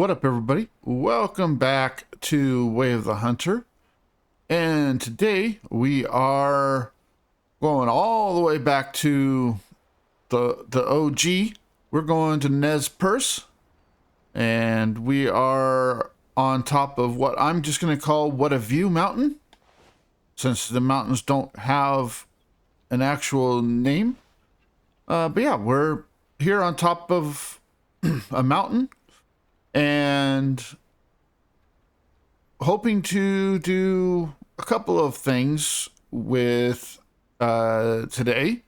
What up, everybody? Welcome back to Way of the Hunter. And today we are going all the way back to the OG. We're going to Nez Perce. And we are on top of what I'm just going to call What a View Mountain, since the mountains don't have an actual name. But yeah, we're here on top of a mountain and hoping to do a couple of things with today.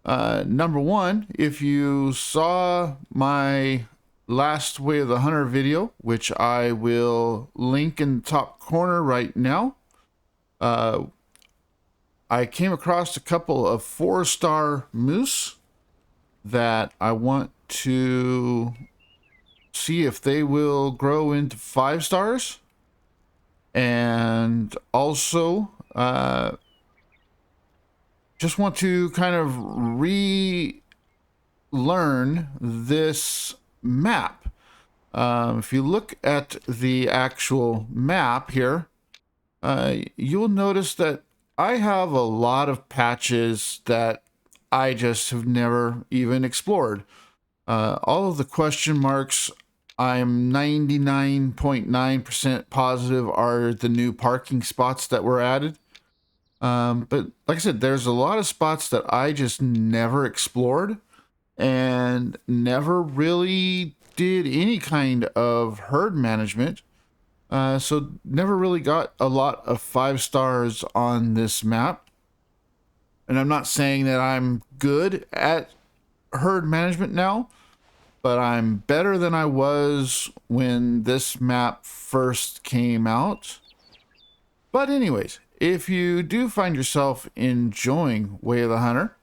Number one, if you saw my last Way of the Hunter video, which I will link in the top corner right now, I came across a couple of 4-star moose that I want to see if they will grow into 5 stars. And also just want to kind of relearn this map. If you look at the actual map here, you'll notice that I have a lot of patches that I just have never even explored. All of the question marks, I'm 99.9% positive are the new parking spots that were added. But like I said, there's a lot of spots that I just never explored and never really did any kind of herd management. So never really got a lot of 5 stars on this map. And I'm not saying that I'm good at herd management now, but I'm better than I was when this map first came out. But anyways, if you do find yourself enjoying Way of the Hunter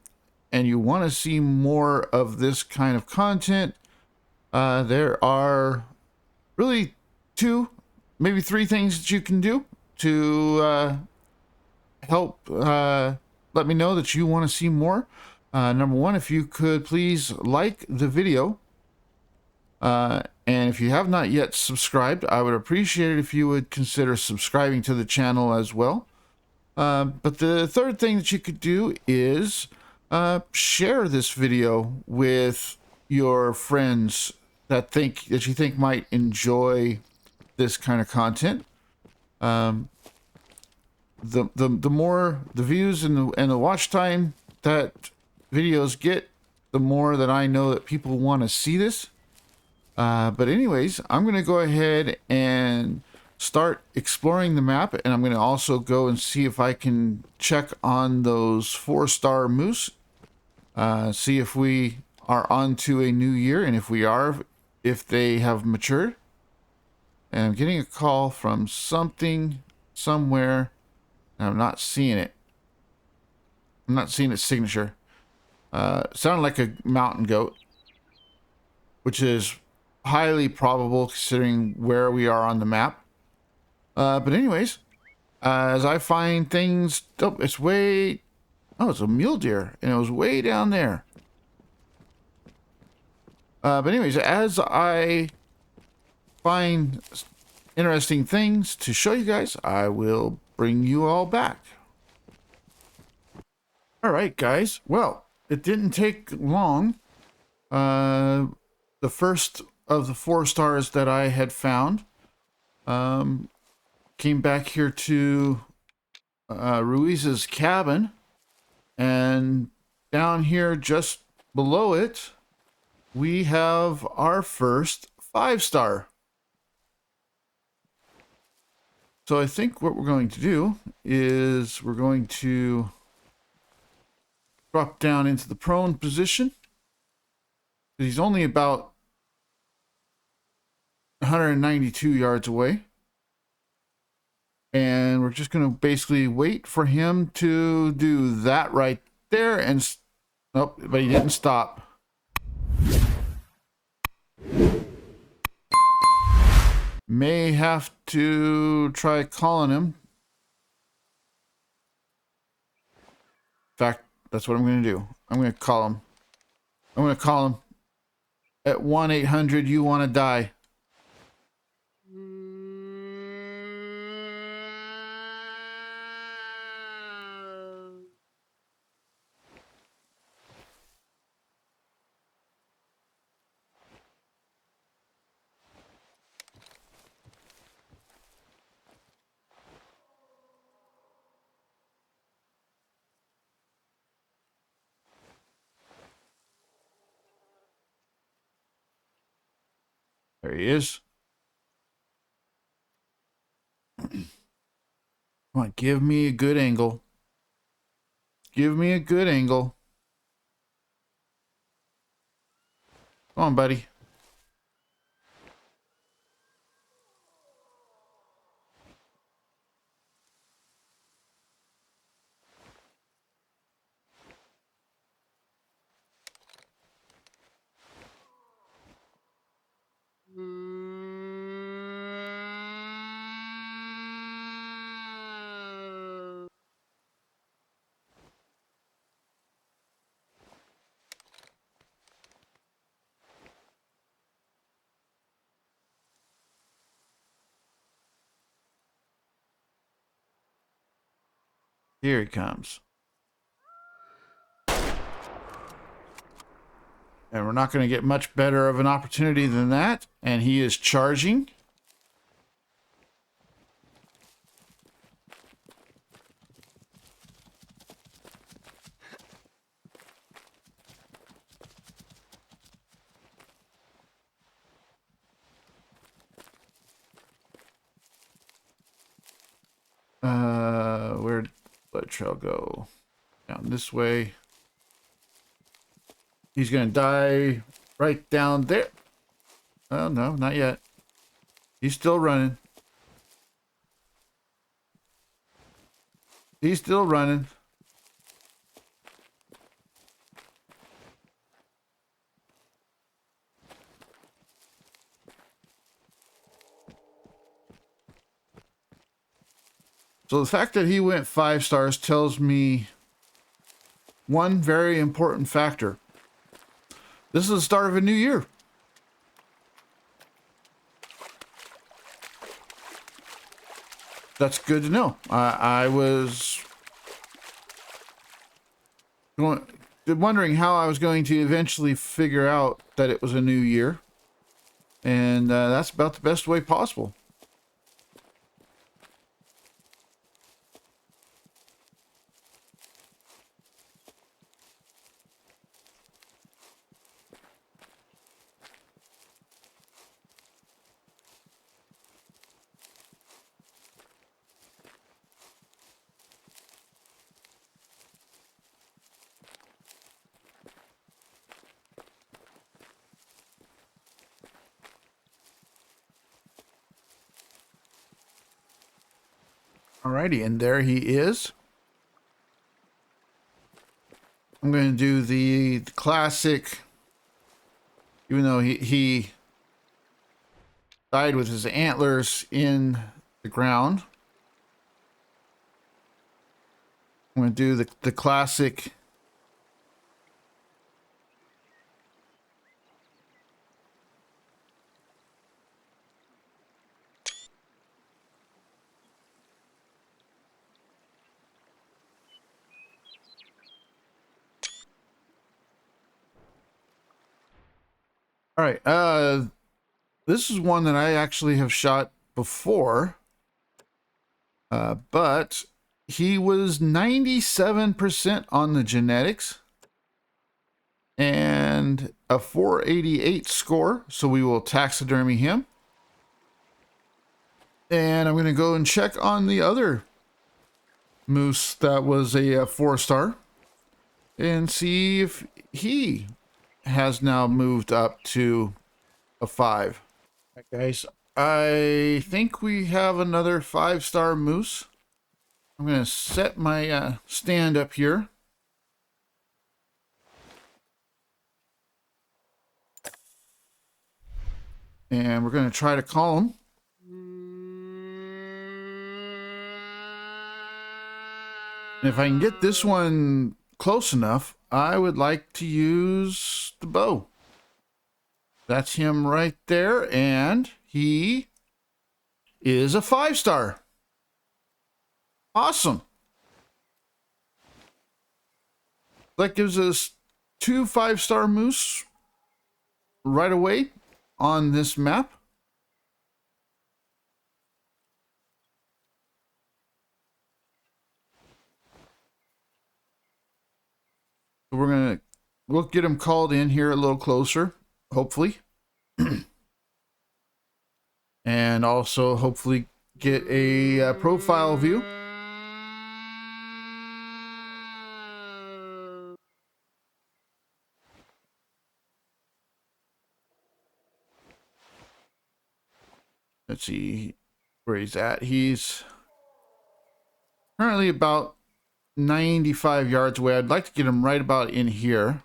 and you want to see more of this kind of content, there are really 2, maybe 3 things that you can do to help let me know that you want to see more. Number one, if you could please like the video. And if you have not yet subscribed, I would appreciate it if you would consider subscribing to the channel as well. But the third thing that you could do is share this video with your friends that you think might enjoy this kind of content. The more the views and the watch time that videos get, the more that I know that people want to see this. But anyways, I'm going to go ahead and start exploring the map, and I'm going to also go and see if I can check on those 4-star moose, see if we are on to a new year, and if we are, if they have matured. And I'm getting a call from something somewhere, and I'm not seeing it. I'm not seeing its signature. Sounded like a mountain goat, which is highly probable considering where we are on the map. But anyways, as I find things, it's a mule deer, and it was way down there. But anyways, as I find interesting things to show you guys, I will bring you all back. All right, guys. Well, it didn't take long. The first of the 4 stars that I had found came back here to Ruiz's cabin, and down here just below it we have our first 5-star. So I think what we're going to do is we're going to drop down into the prone position. He's only about 192 yards away. And we're just going to basically wait for him to do that right there. And nope, but he didn't stop. May have to try calling him. In fact, that's what I'm going to do. I'm going to call him. I'm going to call him at 1-800 you want to die. There he is. Come on, give me a good angle. Give me a good angle. Come on, buddy. Here he comes. And we're not going to get much better of an opportunity than that. And he is charging. Where did blood trail go? Down this way. He's going to die right down there. Oh, no, not yet. He's still running. He's still running. So the fact that he went 5 stars tells me one very important factor. This is the start of a new year. That's good to know. I was wondering how I was going to eventually figure out that it was a new year. And that's about the best way possible. Alrighty, and there he is. I'm going to do the classic, even though he died with his antlers in the ground. I'm going to do the classic all right. This is one that I actually have shot before. But he was 97% on the genetics and a 488 score. So we will taxidermy him. And I'm going to go and check on the other moose that was a 4-star and see if he has now moved up to a 5. All right, guys, I think we have another 5-star moose. I'm going to set my stand up here. And we're going to try to call him. And if I can get this one close enough, I would like to use the bow. That's him right there, and he is a 5-star. Awesome. That gives us 2 5-star moose right away on this map. We'll get him called in here a little closer, hopefully. and also hopefully get a profile view. Let's see where he's at. He's currently about 95 yards away. I'd like to get him right about in here.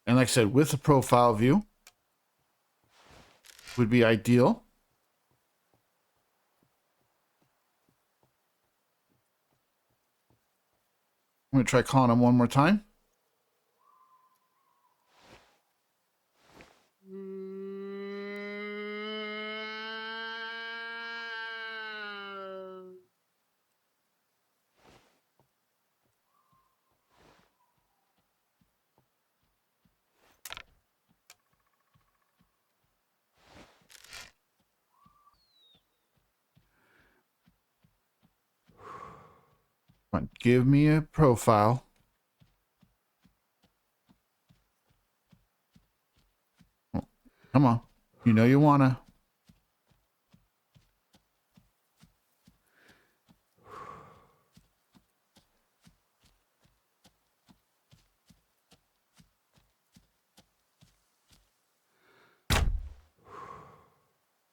And like I said, with a profile view would be ideal. I'm going to try calling him one more time. Come on, give me a profile. Oh, come on. You know you want to.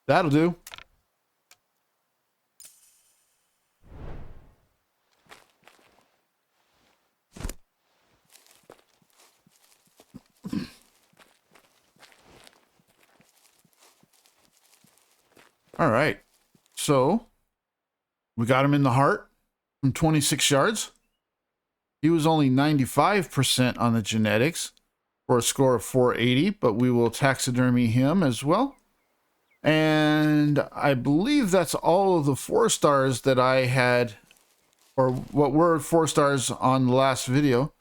That'll do. All right. So we got him in the heart from 26 yards. He was only 95% on the genetics for a score of 480, but we will taxidermy him as well. And I believe that's all of the 4 stars that I had, or what were 4 stars on the last video.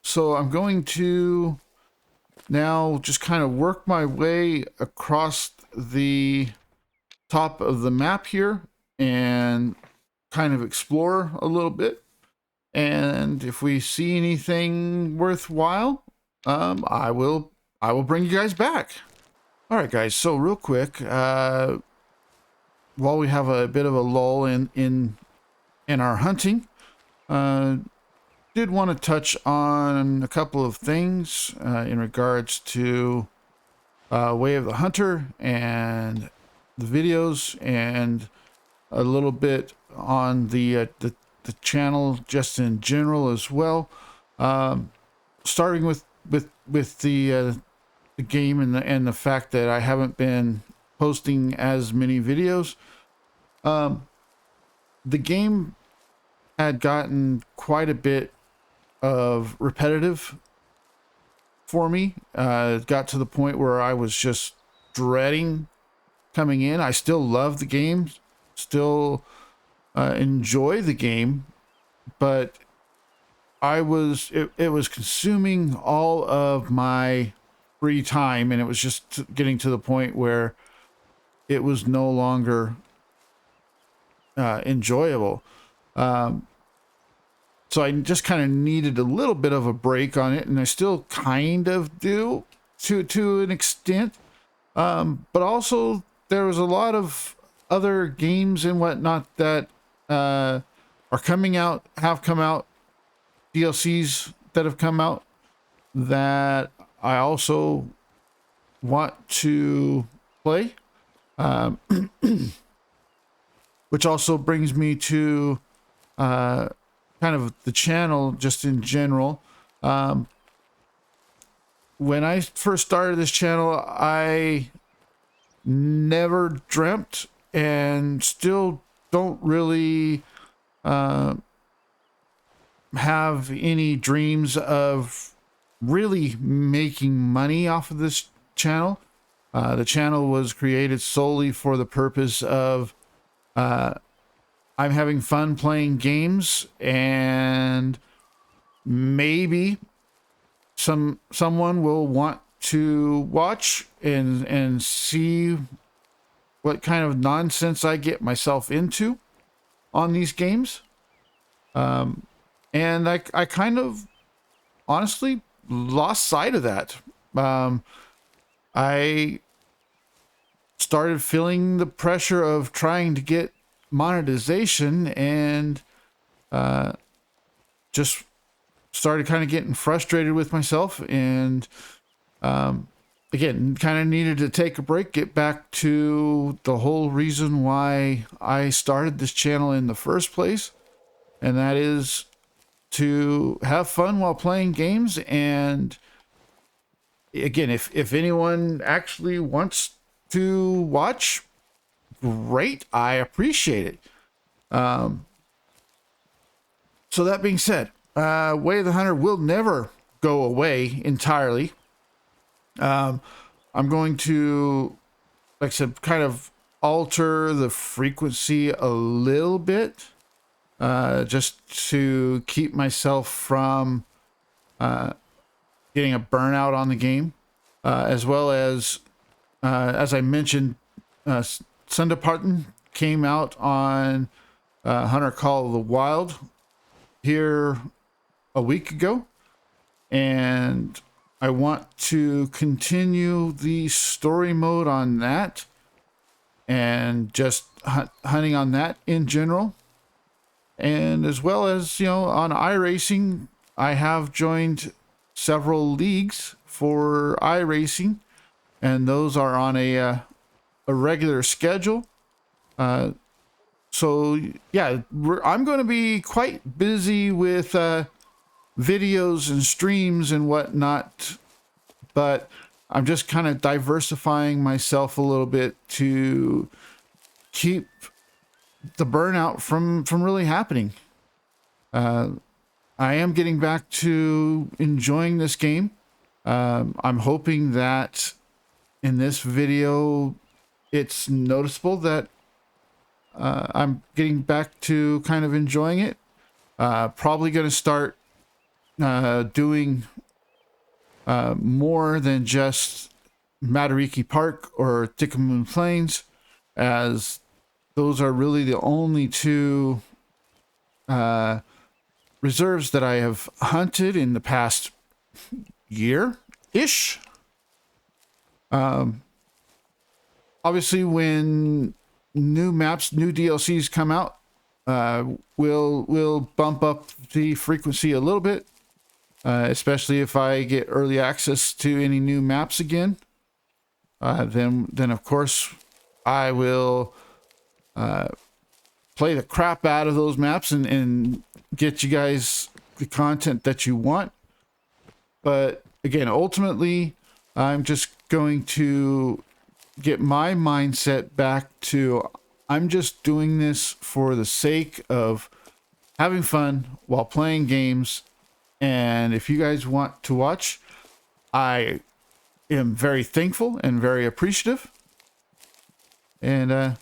So I'm going to now just kind of work my way across the top of the map here and kind of explore a little bit. And if we see anything worthwhile, I will bring you guys back. All right, guys. So real quick, while we have a bit of a lull in our hunting, did want to touch on a couple of things in regards to Way of the Hunter and the videos, and a little bit on the channel just in general as well. Starting with the game and the fact that I haven't been posting as many videos. The game had gotten quite a bit of repetitive for me. It got to the point where I was just dreading coming in. I still love the game, still enjoy the game, but it was consuming all of my free time, and it was just getting to the point where it was no longer enjoyable. So I just kind of needed a little bit of a break on it, and I still kind of do to an extent. But also there was a lot of other games and whatnot that are coming out, have come out, DLCs that have come out that I also want to play. Which also brings me to kind of the channel just in general. When I first started this channel, I never dreamt, and still don't really have any dreams of really making money off of this channel. The channel was created solely for the purpose of I'm having fun playing games, and maybe someone will want to watch and see what kind of nonsense I get myself into. on these games. And I kind of honestly lost sight of that. I started feeling the pressure of trying to get monetization, and just started kind of getting frustrated with myself, and again, kind of needed to take a break, get back to the whole reason why I started this channel in the first place, and that is to have fun while playing games. And again, if anyone actually wants to watch, great, I appreciate it. So that being said, Way of the Hunter will never go away entirely. I'm going to, like I said, kind of alter the frequency a little bit, just to keep myself from getting a burnout on the game, as well as I mentioned, Sundeparten came out on Hunter Call of the Wild here a week ago, and I want to continue the story mode on that, and just hunting on that in general. And as well as, on iRacing, I have joined several leagues for iRacing, and those are on a regular schedule. So yeah, I'm going to be quite busy with videos and streams and whatnot, but I'm just kind of diversifying myself a little bit to keep the burnout from really happening. I am getting back to enjoying this game. I'm hoping that in this video it's noticeable that I'm getting back to kind of enjoying it. Probably going to start doing more than just Matariki Park or Tikamoon Plains, as those are really the only two reserves that I have hunted in the past year-ish. Obviously, when new maps, new DLCs come out, we'll bump up the frequency a little bit, especially if I get early access to any new maps again. Then of course I will play the crap out of those maps and get you guys the content that you want. But again, ultimately, I'm just going to get my mindset back to, I'm just doing this for the sake of having fun while playing games. And if you guys want to watch, I am very thankful and very appreciative. And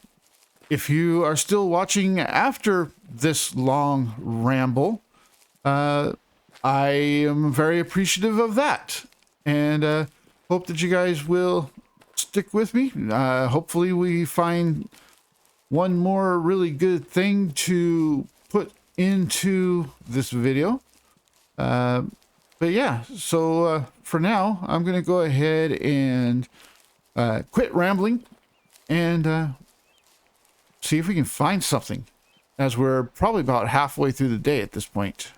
if you are still watching after this long ramble, I am very appreciative of that. And hope that you guys will stick with me. Hopefully we find one more really good thing to put into this video. But yeah, so for now, I'm going to go ahead and quit rambling and see if we can find something, as we're probably about halfway through the day at this point.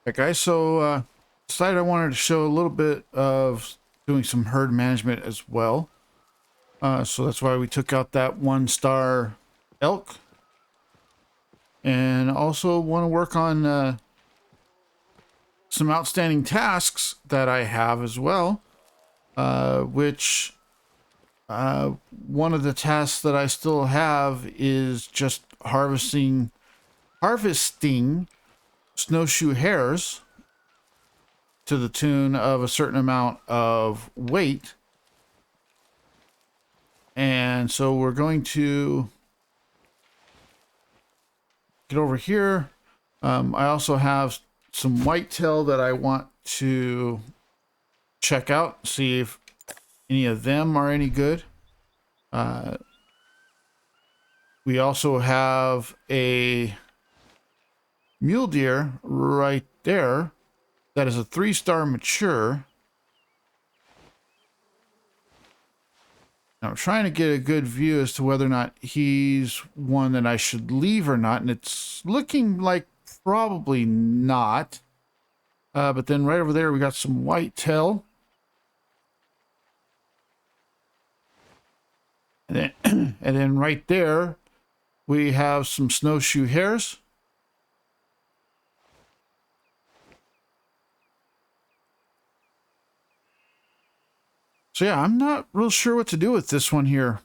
Okay, guys, so decided I wanted to show a little bit of doing some herd management as well. So that's why we took out that 1-star elk. And also want to work on some outstanding tasks that I have as well. Which one of the tasks that I still have is just harvesting snowshoe hares to the tune of a certain amount of weight. And so we're going to get over here. I also have some whitetail that I want to check out, see if any of them are any good. We also have a mule deer right there that is a 3-star mature. Now I'm trying to get a good view as to whether or not he's one that I should leave or not, and it's looking like probably not. But then right over there we got some whitetail. And then, and then right there we have some snowshoe hares. So yeah, I'm not real sure what to do with this one here.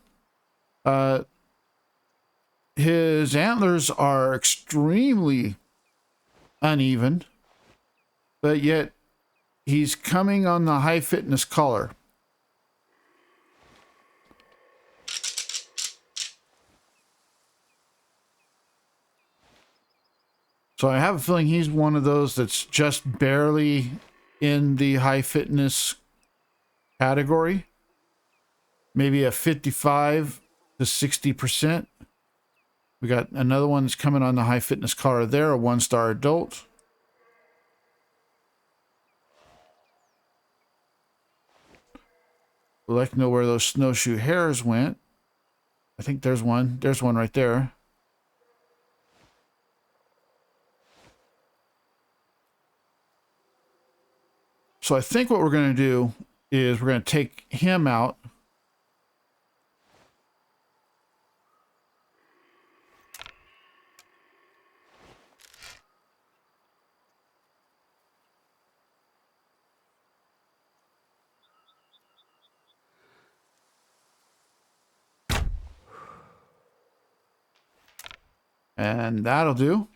His antlers are extremely uneven, but yet he's coming on the high fitness collar. So I have a feeling he's one of those that's just barely in the high fitness category. Maybe a 55 to 60%. We got another one that's coming on the high fitness collar there, a 1-star adult. We'd like to know where those snowshoe hares went. I think there's one. There's one right there. So I think what we're going to do is we're going to take him out. And that'll do.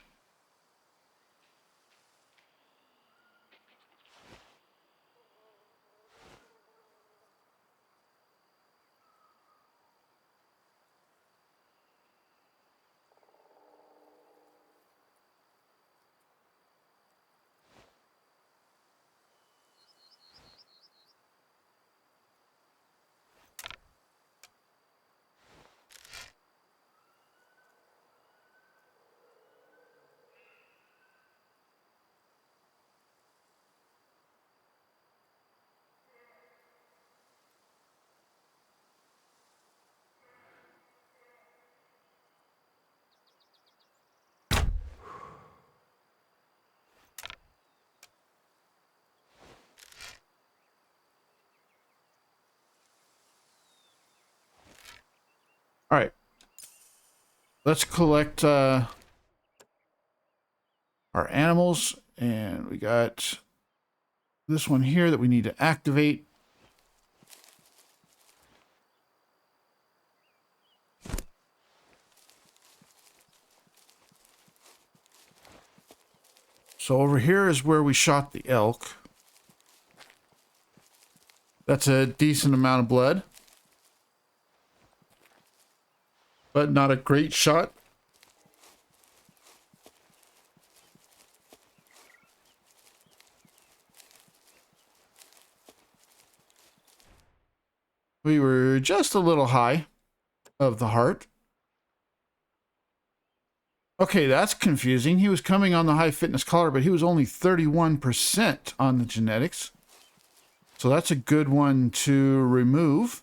All right. Let's collect our animals. And we got this one here that we need to activate. So over here is where we shot the elk. That's a decent amount of blood, but not a great shot. We were just a little high of the heart. Okay, that's confusing. He was coming on the high fitness collar, but he was only 31% on the genetics. So that's a good one to remove.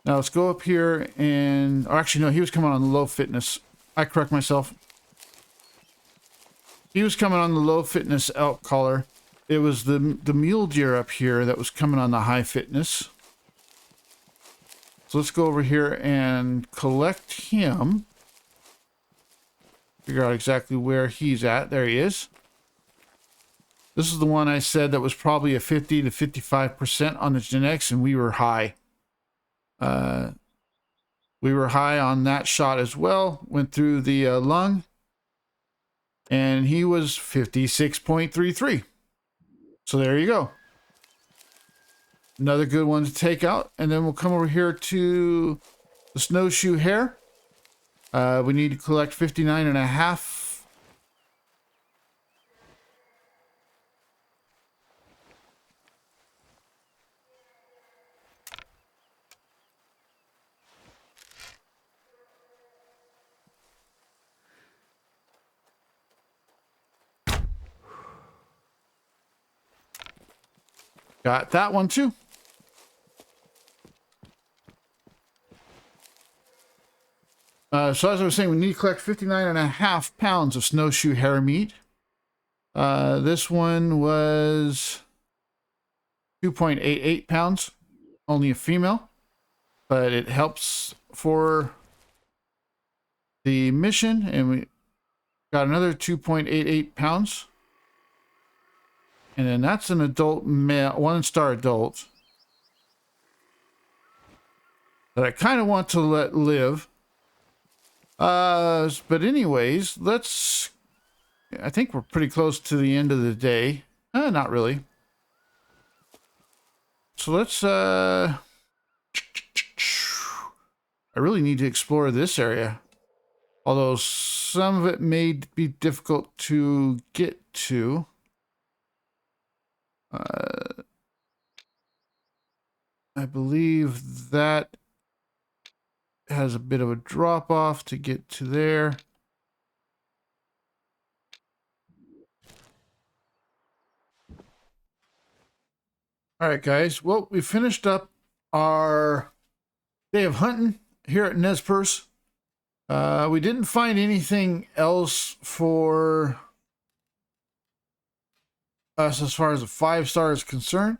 Now let's go up here and... Or actually, no, he was coming on low fitness. I correct myself. He was coming on the low fitness elk collar. It was the mule deer up here that was coming on the high fitness. So let's go over here and collect him. Figure out exactly where he's at. There he is. This is the one I said that was probably a 50 to 55% on the genetics, and we were high. We were high on that shot as well. Went through the lung, and he was 56.33. So there you go. Another good one to take out. And then we'll come over here to the snowshoe hare. We need to collect 59.5. Got that one too. So as I was saying, we need to collect 59.5 pounds of snowshoe hare meat. This one was 2.88 pounds, only a female, but it helps for the mission, and we got another 2.88 pounds. And then that's an adult male, 1-star adult that I kind of want to let live. But anyways, I think we're pretty close to the end of the day. Not really. So let's, I really need to explore this area. Although some of it may be difficult to get to. I believe that has a bit of a drop off to get to there. All right, guys. Well, we finished up our day of hunting here at Nez Perce. We didn't find anything else for us as far as a 5-star is concerned.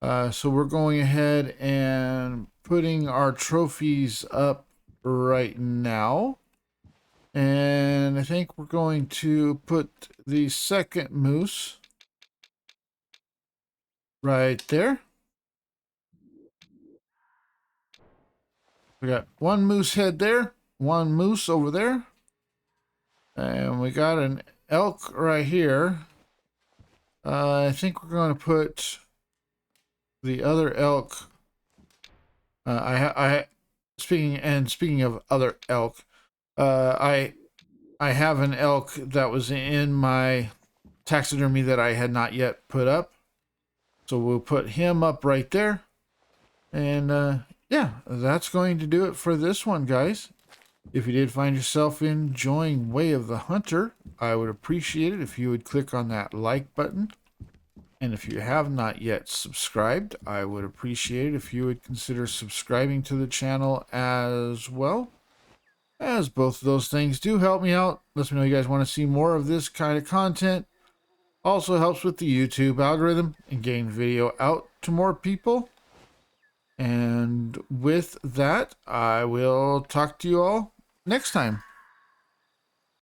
So we're going ahead and putting our trophies up right now. And I think we're going to put the second moose right there. We got one moose head there, one moose over there. And we got an elk right here. I think we're going to put the other elk. Speaking of other elk, I have an elk that was in my taxidermy that I had not yet put up. So we'll put him up right there. And yeah, that's going to do it for this one, guys. If you did find yourself enjoying Way of the Hunter, I would appreciate it if you would click on that like button. And if you have not yet subscribed, I would appreciate it if you would consider subscribing to the channel as well, as both of those things do help me out. Let me know you guys want to see more of this kind of content. Also helps with the YouTube algorithm and getting video out to more people. And with that, I will talk to you all next time.